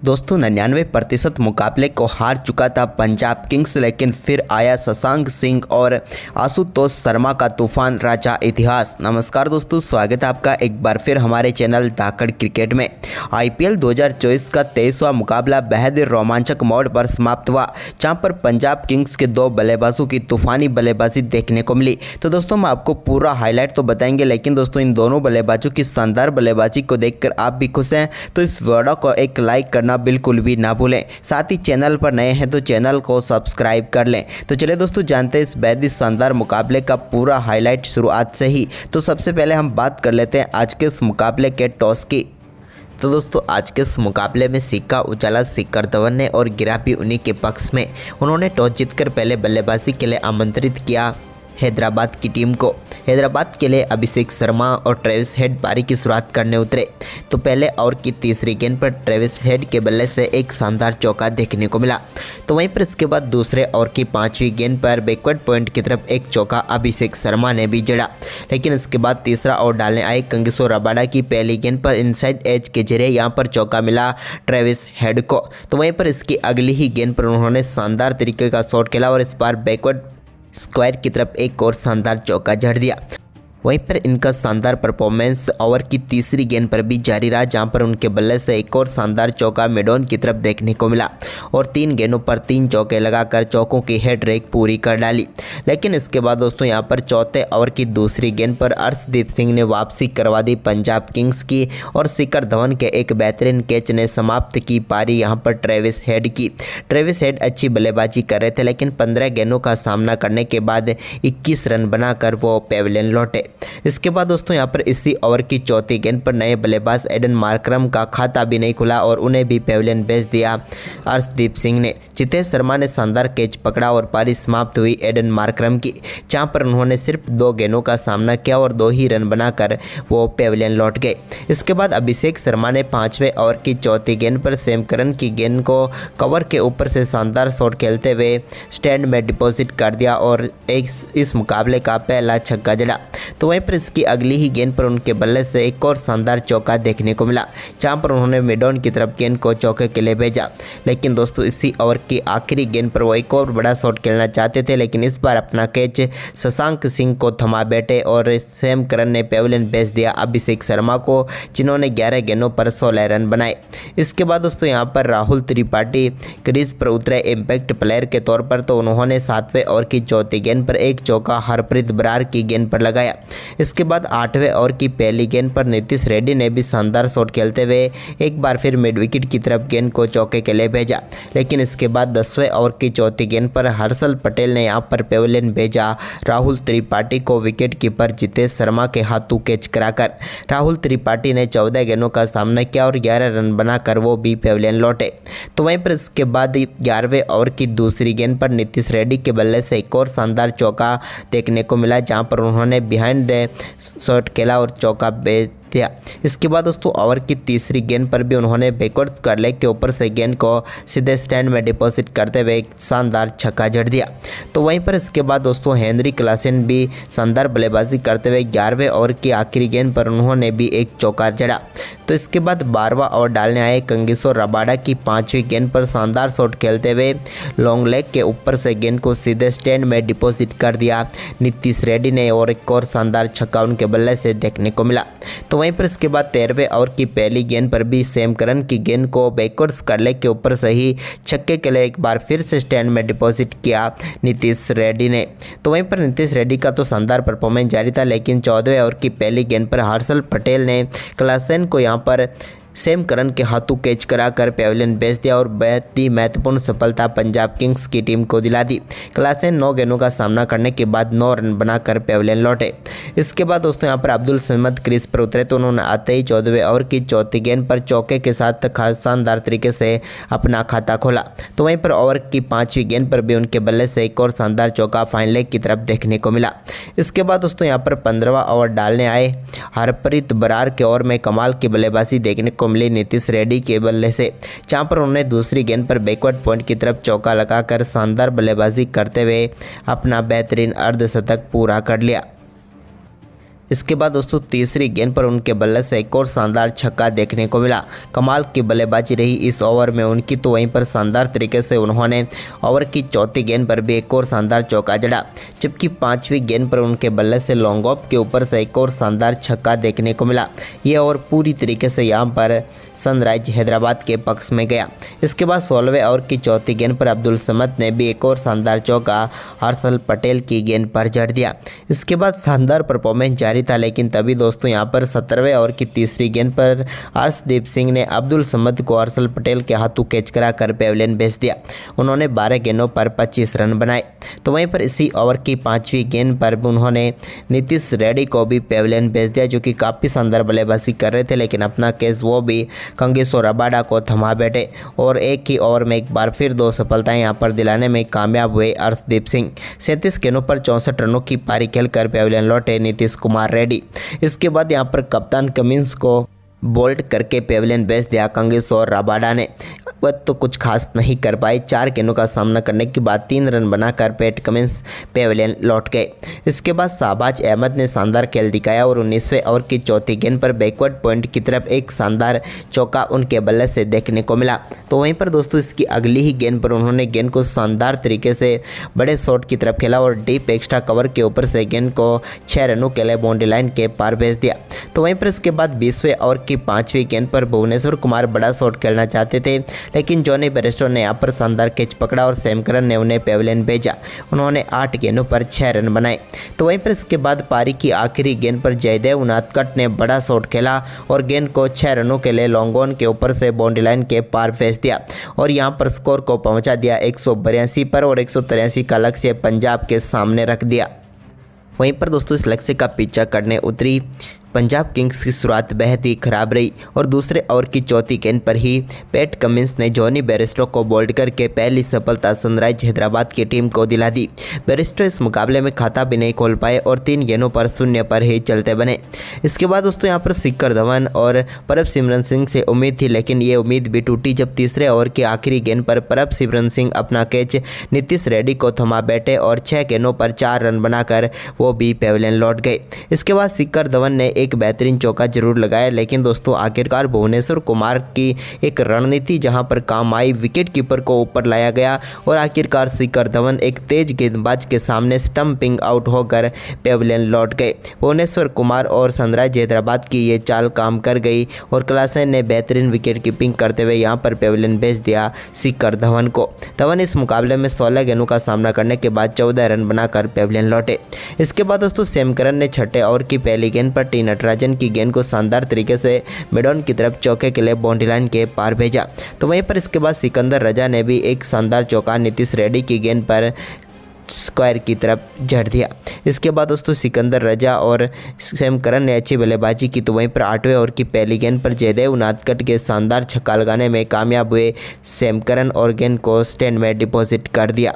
दोस्तों 99% मुकाबले को हार चुका था पंजाब किंग्स, लेकिन फिर आया शशांक सिंह और आशुतोष शर्मा का तूफान राजा इतिहास। नमस्कार दोस्तों, स्वागत है आपका एक बार फिर हमारे चैनल धाकड़ क्रिकेट में। आईपीएल 2024 का 23वां मुकाबला बेहद रोमांचक मोड़ पर समाप्त हुआ, जहां पर पंजाब किंग्स के दो बल्लेबाजों की तूफानी बल्लेबाजी देखने को मिली। तो दोस्तों हम आपको पूरा हाईलाइट तो बताएंगे, लेकिन दोस्तों इन दोनों बल्लेबाजों की शानदार बल्लेबाजी को देखकर आप भी खुश हैं तो इस वीडियो को एक लाइक करना बिल्कुल भी ना भूलें। साथ ही चैनल पर नए हैं तो चैनल को सब्सक्राइब कर लें। तो चलिए दोस्तों जानते हैं इस बेहद शानदार मुकाबले का पूरा हाईलाइट शुरुआत से ही। तो सबसे पहले हम बात कर लेते हैं आज के इस मुकाबले के टॉस की। तो दोस्तों आज के इस मुकाबले में सिक्का उछाला शिखर धवन ने और गिरा भी उन्हीं के पक्ष में। उन्होंने टॉस जीतकर पहले बल्लेबाजी के लिए आमंत्रित किया हैदराबाद की टीम को। हैदराबाद के लिए अभिषेक शर्मा और ट्रेविस हेड पारी की शुरुआत करने उतरे तो पहले ओवर की तीसरी गेंद पर ट्रेविस हेड के बल्ले से एक शानदार चौका देखने को मिला। तो वहीं पर इसके बाद दूसरे ओवर की पांचवी गेंद पर बैकवर्ड पॉइंट की तरफ एक चौका अभिषेक शर्मा ने भी जड़ा, लेकिन इसके बाद तीसरा ओवर डालने आए कंगिसो रबाडा की पहली गेंद पर इनसाइड एज के जरिए यहां पर चौका मिला ट्रेविस हेड को। तो वहीं पर इसकी अगली ही गेंद पर उन्होंने शानदार तरीके का शॉट खेला और इस बार बैकवर्ड स्क्वायर की तरफ एक और शानदार चौका जड़ दिया। वहीं पर इनका शानदार परफॉर्मेंस ओवर की तीसरी गेंद पर भी जारी रहा, जहां पर उनके बल्ले से एक और शानदार चौका मिडॉन की तरफ देखने को मिला और 3 गेंदों पर 3 चौके लगाकर चौकों की हेड रेक पूरी कर डाली। लेकिन इसके बाद दोस्तों यहां पर चौथे ओवर की दूसरी गेंद पर अर्शदीप सिंह ने वापसी करवा दी पंजाब किंग्स की और शिखर धवन के एक बेहतरीन कैच ने समाप्त की पारी यहां पर ट्रेविस हेड की। ट्रेविस हेड अच्छी बल्लेबाजी कर रहे थे, लेकिन 15 गेंदों का सामना करने के बाद 21 रन बनाकर वो पेविलियन लौटे। इसके बाद दोस्तों यहां पर इसी ओवर की चौथी गेंद पर नए बल्लेबाज एडन मार्करम का खाता भी नहीं खुला और उन्हें भी पेविलियन भेज दिया अर्शदीप सिंह ने। जितेश शर्मा ने शानदार कैच पकड़ा और पारी समाप्त हुई एडन मार्करम की, जहां पर उन्होंने सिर्फ 2 गेंदों का सामना किया और 2 ही रन बनाकर वो पेविलियन लौट गए। इसके बाद अभिषेक शर्मा ने 5वें ओवर की चौथी गेंद पर सैम करन की गेंद को कवर के ऊपर से शानदार शॉट खेलते हुए स्टैंड में डिपॉजिट कर दिया और इस मुकाबले का पहला छक्का जड़ा। तो वहीं पर इसकी अगली ही गेंद पर उनके बल्ले से एक और शानदार चौका देखने को मिला, जहां पर उन्होंने मिडॉन की तरफ गेंद को चौके के लिए भेजा। लेकिन दोस्तों इसी ओवर की आखिरी गेंद पर वो एक और बड़ा शॉट खेलना चाहते थे, लेकिन इस बार अपना कैच शशांक सिंह को थमा बैठे और सैम करन ने पेविलियन भेज दिया अभिषेक शर्मा को, जिन्होंने 11 गेंदों पर 16 रन बनाए। इसके बाद दोस्तों यहाँ पर राहुल त्रिपाठी क्रीज पर उतरे इम्पैक्ट प्लेयर के तौर पर, तो उन्होंने 7वें ओवर की चौथी गेंद पर एक चौका हरप्रीत बरार की गेंद पर लगाया। इसके बाद 8वें ओवर की पहली गेंद पर नीतीश रेड्डी ने भी शानदार शॉट खेलते हुए एक बार फिर मिड विकेट की तरफ गेंद को चौके के लिए भेजा। लेकिन इसके बाद 10वें ओवर की चौथी गेंद पर हर्षल पटेल ने यहां पर पेविलियन भेजा राहुल त्रिपाठी को विकेट कीपर जितेश शर्मा के हाथों कैच कराकर। राहुल त्रिपाठी ने 14 गेंदों का सामना किया और 11 रन बनाकर वो भी पेविलियन लौटे। तो वहीं पर इसके बाद 11वें ओवर की दूसरी गेंद पर नीतीश रेड्डी के बल्ले से एक और शानदार चौका देखने को मिला, जहां पर उन्होंने बिहाइंड द शॉट खेला और चौका भेज दिया। इसके बाद दोस्तों ओवर की तीसरी गेंद पर भी उन्होंने बैकवर्ड स्क्वायर लेग के ऊपर से गेंद को सीधे स्टैंड में डिपॉजिट करते हुए एक शानदार छक्का जड़ दिया। तो वहीं पर इसके बाद दोस्तों हेनरी क्लासेन भी शानदार बल्लेबाजी करते हुए 11वें ओवर की आखिरी गेंद पर उन्होंने भी एक चौका जड़ा। तो इसके बाद 12वां ओवर डालने आए कंगिसो रबाडा की 5वीं गेंद पर शानदार शॉट खेलते हुए लॉन्ग लेग के ऊपर से गेंद को सीधे स्टैंड में डिपॉजिट कर दिया नीतीश रेड्डी ने और एक और शानदार छक्का उनके बल्ले से देखने को मिला। तो वहीं पर इसके बाद 13वें ओवर की पहली गेंद पर भी सैम करन की गेंद को बैकवर्ड स्क्वायर लेग के ऊपर से ही छक्के के लिए एक बार फिर से स्टैंड में डिपॉजिट किया नीतीश रेड्डी ने। तो वहीं पर नीतीश रेड्डी का तो शानदार परफॉर्मेंस जारी था, लेकिन 14वें ओवर की पहली गेंद पर हर्षल पटेल ने क्लासेन को यहाँ पर सैम करन के हाथों कैच कराकर पेविलियन भेज दिया और बेहद ही महत्वपूर्ण सफलता पंजाब किंग्स की टीम को दिला दी। क्लासेन 9 गेंदों का सामना करने के बाद 9 रन बनाकर पेविलियन लौटे। इसके बाद दोस्तों यहाँ पर अब्दुल समद क्रीज पर उतरे तो उन्होंने आते ही 14वें ओवर की चौथी गेंद पर चौके के साथ शानदार तरीके से अपना खाता खोला। तो वहीं पर ओवर की 5वीं गेंद पर भी उनके बल्ले से एक और शानदार चौका फाइन लेग की तरफ देखने को मिला। इसके बाद दोस्तों यहाँ पर 15वां ओवर डालने आए हरप्रीत बरार के ओवर में कमाल की बल्लेबाजी देखने को मिली नीतीश रेड्डी के बल्ले से, जहां पर उन्होंने दूसरी गेंद पर बैकवर्ड पॉइंट की तरफ चौका लगाकर शानदार बल्लेबाजी करते हुए अपना बेहतरीन अर्धशतक पूरा कर लिया। इसके बाद दोस्तों तीसरी गेंद पर उनके बल्ले से एक और शानदार छक्का देखने को मिला। कमाल की बल्लेबाजी रही इस ओवर में उनकी, तो वहीं पर शानदार तरीके से उन्होंने ओवर की चौथी गेंद पर भी एक और शानदार चौका जड़ा, जबकि पांचवी गेंद पर उनके बल्ले से लॉन्ग ऑफ के ऊपर से एक और शानदार छक्का देखने को मिला। यह ओवर पूरी तरीके से यहाँ पर सनराइज हैदराबाद के पक्ष में गया। इसके बाद 16वें ओवर की चौथी गेंद पर अब्दुल समद ने भी एक और शानदार चौका हर्षल पटेल की गेंद पर जड़ दिया। इसके बाद शानदार परफॉर्मेंस जारी था, लेकिन तभी दोस्तों यहाँ पर 17वें ओवर की तीसरी गेंद पर अर्शदीप सिंह ने अब्दुल समद को हर्षल पटेल के हाथों कैच कराकर पेविलियन भेज दिया। उन्होंने 12 गेंदों पर 25 रन बनाए। तो वहीं पर इसी ओवर की पांचवी गेंद पर उन्होंने नीतीश रेड्डी को भी पेविलियन भेज दिया, जो कि काफ़ी शानदार बल्लेबाजी कर रहे थे, लेकिन अपना केस वो भी कंगेश्वर रबाडा को थमा बैठे और एक ही ओवर में एक बार फिर 2 सफलताएं यहाँ पर दिलाने में कामयाब हुए अर्शदीप सिंह। 37 गेंदों पर 64 रनों की पारी खेलकर पेविलियन लौटे नीतीश कुमार रेड्डी। इसके बाद यहाँ पर कप्तान कमिंस को बोल्ट करके पेविलियन भेज दिया कंगेश्वर रबाडा ने। वह तो कुछ खास नहीं कर पाए। 4 गेंदों का सामना करने के बाद 3 रन बनाकर पैट कमिंस पेविलियन लौट गए। इसके बाद शाहबाज अहमद ने शानदार खेल दिखाया और 19वें ओवर की चौथी गेंद पर बैकवर्ड पॉइंट की तरफ एक शानदार चौका उनके बल्ले से देखने को मिला। तो वहीं पर दोस्तों इसकी अगली ही गेंद पर उन्होंने गेंद को शानदार तरीके से बड़े शॉट की तरफ खेला और डीप एक्स्ट्रा कवर के ऊपर से गेंद को 6 रनों के लिए बाउंड्री लाइन के पार भेज दिया। तो वहीं पर इसके बाद 20वें ओवर की 5वीं गेंद पर भुवनेश्वर कुमार बड़ा शॉट खेलना चाहते थे, लेकिन जॉनी बेयरस्टो ने यहाँ पर शानदार कैच पकड़ा और सैम करन ने उन्हें पेविलियन भेजा। उन्होंने 8 गेंदों पर 6 रन बनाए। तो वहीं पर इसके बाद पारी की आखिरी गेंद पर जयदेव उनादकट ने बड़ा शॉट खेला और गेंद को 6 रनों के लिए लॉन्ग ऑन के ऊपर से बाउंड्री लाइन के पार भेज दिया और यहाँ पर स्कोर को पहुँचा दिया 182 पर और 183 का लक्ष्य पंजाब के सामने रख दिया। वहीं पर दोस्तों इस लक्ष्य का पीछा करने उतरी पंजाब किंग्स की शुरुआत बेहद ही खराब रही और दूसरे ओवर की चौथी गेंद पर ही पैट कमिंस ने जॉनी बेयरस्टो को बोल्ड करके पहली सफलता सनराइज हैदराबाद की टीम को दिला दी। बेयरस्टो इस मुकाबले में खाता भी नहीं खोल पाए और 3 गेंदों पर 0 पर ही चलते बने। इसके बाद दोस्तों यहाँ पर शिखर धवन और प्रभसिमरन सिंह से उम्मीद थी, लेकिन ये उम्मीद भी टूटी जब तीसरे ओवर की आखिरी गेंद पर प्रभसिमरन सिंह अपना कैच नीतीश रेड्डी को थमा बैठे और 6 गेंदों पर 4 रन बनाकर वो भी पेविलियन लौट गए। इसके बाद शिखर धवन ने एक बेहतरीन चौका जरूर लगाया, लेकिन दोस्तों आखिरकार भुवनेश्वर कुमार की एक रणनीति जहां पर काम आई, विकेट कीपर को ऊपर लाया गया और आखिरकार शिखर धवन एक तेज गेंदबाज के सामने स्टंपिंग आउट होकर पेविलियन लौट गए। भुवनेश्वर कुमार और सनराइज हैदराबाद की ये चाल काम कर गई और क्लासेन ने बेहतरीन विकेट कीपिंग करते हुए यहां पर पेविलियन भेज दिया शिखर धवन को। धवन इस मुकाबले में 16 गेंदों का सामना करने के बाद 14 रन बनाकर पेविलियन लौटे। इसके बाद दोस्तों सैम करन ने छठे ओवर की पहली गेंद पर टी नटराजन की गेंद को शानदार तरीके से मिडॉन की तरफ चौके के लिए बाउंड्री लाइन के पार भेजा। तो वहीं पर इसके बाद सिकंदर रजा ने भी एक शानदार चौका नीतीश रेड्डी की गेंद पर स्क्वायर की तरफ जड़ दिया। इसके बाद दोस्तों सिकंदर रजा और सैम करन ने अच्छी बल्लेबाजी की। तो वहीं पर 8वें ओवर की पहली गेंद पर जयदेव उनादकट के शानदार छक्का लगाने में कामयाब हुए सैम करन और गेंद को स्टैंड में डिपॉजिट कर दिया।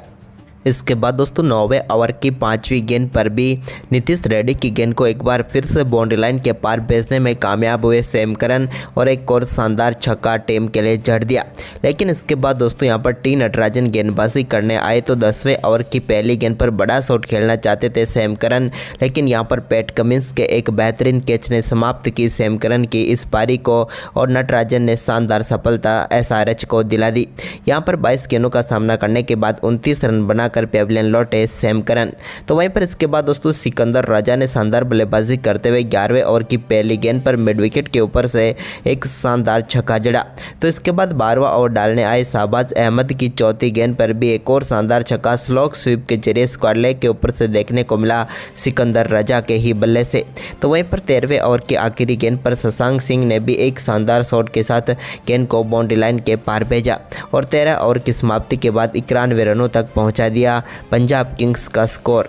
इसके बाद दोस्तों 9वें ओवर की 5वीं गेंद पर भी नीतीश रेड्डी की गेंद को एक बार फिर से बाउंड्री लाइन के पार भेजने में कामयाब हुए सैम करन और एक और शानदार छक्का टीम के लिए जड़ दिया। लेकिन इसके बाद दोस्तों यहां पर टी नटराजन गेंदबाजी करने आए तो 10वें ओवर की पहली गेंद पर बड़ा शॉट खेलना चाहते थे सैम करन, लेकिन यहां पर पैट कमिंस के एक बेहतरीन कैच ने समाप्त की सैम करन की इस पारी को और नटराजन ने शानदार सफलता एसआरएच को दिला दी। यहां पर 22 गेंदों का सामना करने के बाद 29 रन बनाकर पेविलियन लौटे सैम करन। तो वहीं पर इसके बाद दोस्तों सिकंदर राजा ने शानदार बल्लेबाजी करते हुए 11वें ओवर की पहली गेंद पर मिड विकेट के ऊपर से एक शानदार छक्का जड़ा। तो इसके बाद 12वां ओवर डालने आए शाहबाज अहमद की चौथी गेंद पर भी एक और शानदार छक्का स्लॉग स्वीप के जरिए स्क्वायर लेग के ऊपर से देखने को मिला सिकंदर राजा के ही बल्ले से। तो वहीं पर 13वें ओवर की आखिरी गेंद पर शशांक सिंह ने भी एक शानदार शॉट के साथ गेंद को बाउंड्री लाइन के पार भेजा और 13 ओवर की समाप्ति के बाद 91 रनों तक पहुंचा दिया पंजाब किंग्स का स्कोर।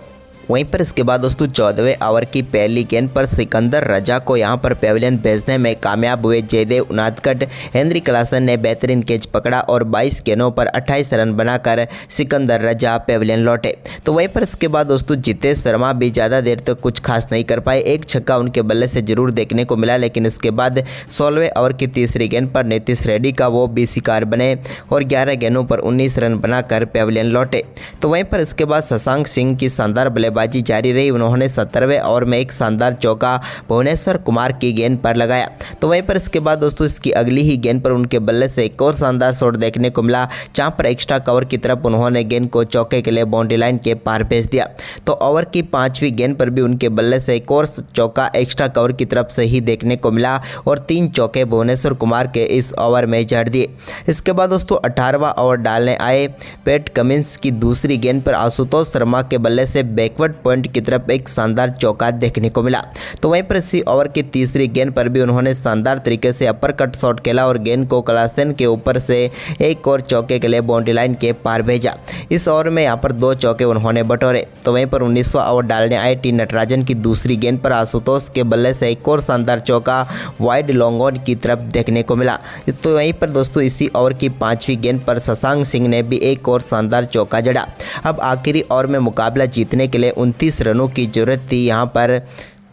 वहीं पर इसके बाद दोस्तों 14वें ओवर की पहली गेंद पर सिकंदर रजा को यहां पर पेविलियन भेजने में कामयाब हुए जयदेव उनादकट। हेनरी क्लासन ने बेहतरीन कैच पकड़ा और 22 गेंदों पर 28 रन बनाकर सिकंदर रजा पेविलियन लौटे। तो वहीं पर इसके बाद दोस्तों जितेश शर्मा भी ज़्यादा देर तक कुछ खास नहीं कर पाए। एक छक्का उनके बल्ले से जरूर देखने को मिला, लेकिन इसके बाद 16वें ओवर की तीसरी गेंद पर नीतीश रेड्डी का वो भी शिकार बने और 11 गेंदों पर 19 रन बनाकर पेविलियन लौटे। तो वहीं पर इसके बाद शशांक सिंह की शानदार बल्लेबाजी गेंदबाजी जारी रही। उन्होंने 17वें ओवर में एक शानदार चौका भुवनेश्वर कुमार की गेंद पर लगाया। तो वहीं पर इसके बाद दोस्तों इसकी अगली ही गेंद पर उनके बल्ले से एक और शानदार शॉट देखने को मिला, जहां पर एक्स्ट्रा कवर की तरफ उन्होंने गेंद को चौके के लिए बाउंड्री लाइन के पार भेज दिया। तो ओवर की 5वीं गेंद पर भी उनके बल्ले से एक और चौका एक्स्ट्रा कवर की तरफ से ही देखने को मिला और 3 चौके भुवनेश्वर कुमार के इस ओवर में जड़ दिए। इसके बाद दोस्तों 18वां ओवर डालने आए पैट कमिंस की दूसरी गेंद पर आशुतोष शर्मा के बल्ले से बैकवर्ड पॉइंट की तरफ एक शानदार चौका देखने को मिला। तो वहीं पर इसी ओवर की तीसरी गेंद पर भी उन्होंने शानदार तरीके से अपर कट शॉट खेला और गेंद को क्लासन के ऊपर से एक और चौके के लिए बाउंड्री लाइन के पार भेजा। इस ओवर में यहाँ पर 2 चौके उन्होंने बटोरे। तो वहीं पर 19वां ओवर डालने आए टी नटराजन की दूसरी गेंद पर आशुतोष के बल्ले से एक और शानदार चौका वाइड लॉन्ग ऑन की तरफ देखने को मिला। तो वहीं पर दोस्तों इसी ओवर की 5वीं गेंद पर शशांक सिंह ने भी एक और शानदार चौका जड़ा। अब आखिरी ओवर में मुकाबला जीतने के लिए 29 रनों की जरूरत थी यहाँ पर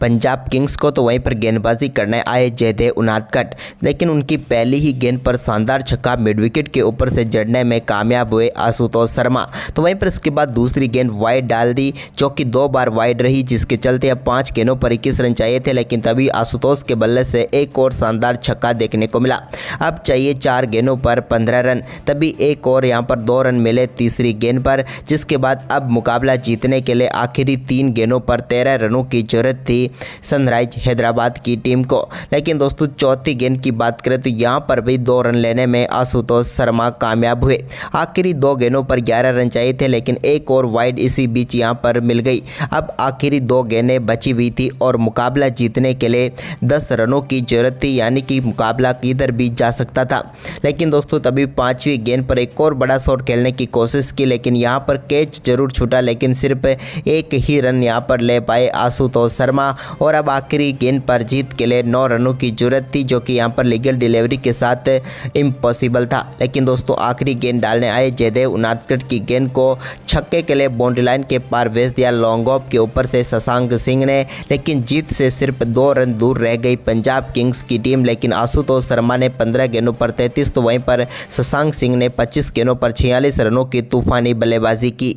पंजाब किंग्स को। तो वहीं पर गेंदबाजी करने आए जयदेव उनादकट, लेकिन उनकी पहली ही गेंद पर शानदार छक्का मिड विकेट के ऊपर से जड़ने में कामयाब हुए आशुतोष शर्मा। तो वहीं पर इसके बाद दूसरी गेंद वाइड डाल दी, जो कि 2 बार वाइड रही, जिसके चलते अब 5 गेंदों पर 21 रन चाहिए थे, लेकिन तभी आशुतोष के बल्ले से एक और शानदार छक्का देखने को मिला। अब चाहिए 4 गेंदों पर 15 रन, तभी एक और यहाँ पर 2 रन मिले तीसरी गेंद पर, जिसके बाद अब मुकाबला जीतने के लिए आखिरी 3 गेंदों पर 13 रनों की जरूरत थी सनराइज हैदराबाद की टीम को। लेकिन दोस्तों चौथी गेंद की बात करें तो यहाँ पर भी 2 रन लेने में आशुतोष शर्मा कामयाब हुए। आखिरी 2 गेंदों पर 11 रन चाहिए थे, लेकिन एक और वाइड इसी बीच यहाँ पर मिल गई। अब आखिरी 2 गेंदें बची हुई थी और मुकाबला जीतने के लिए 10 रनों की जरूरत थी, यानी कि मुकाबला किधर भी जा सकता था। लेकिन दोस्तों तभी 5वीं गेंद पर एक और बड़ा शॉट खेलने की कोशिश की, लेकिन यहाँ पर कैच जरूर छूटा, लेकिन सिर्फ एक ही रन यहाँ पर ले पाए आशुतोष शर्मा। और अब आखिरी गेंद पर जीत के लिए 9 रनों की जरूरत थी, जो कि यहाँ पर लीगल डिलीवरी के साथ इम्पॉसिबल था। लेकिन दोस्तों आखिरी गेंद डालने आए जयदेव उनादकट की गेंद को छक्के के लिए बाउंड्री लाइन के पार भेज दिया लॉन्ग ऑफ के ऊपर से शशांक सिंह ने, लेकिन जीत से सिर्फ 2 रन दूर रह गई पंजाब किंग्स की टीम। लेकिन आशुतोष शर्मा ने 15 गेंदों पर 33, तो वहीं पर शशांक सिंह ने 25 गेंदों पर 46 रनों की तूफानी बल्लेबाजी की।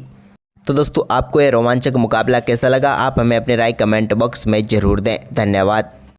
तो दोस्तों आपको ये रोमांचक मुकाबला कैसा लगा, आप हमें अपनी राय कमेंट बॉक्स में ज़रूर दें। धन्यवाद।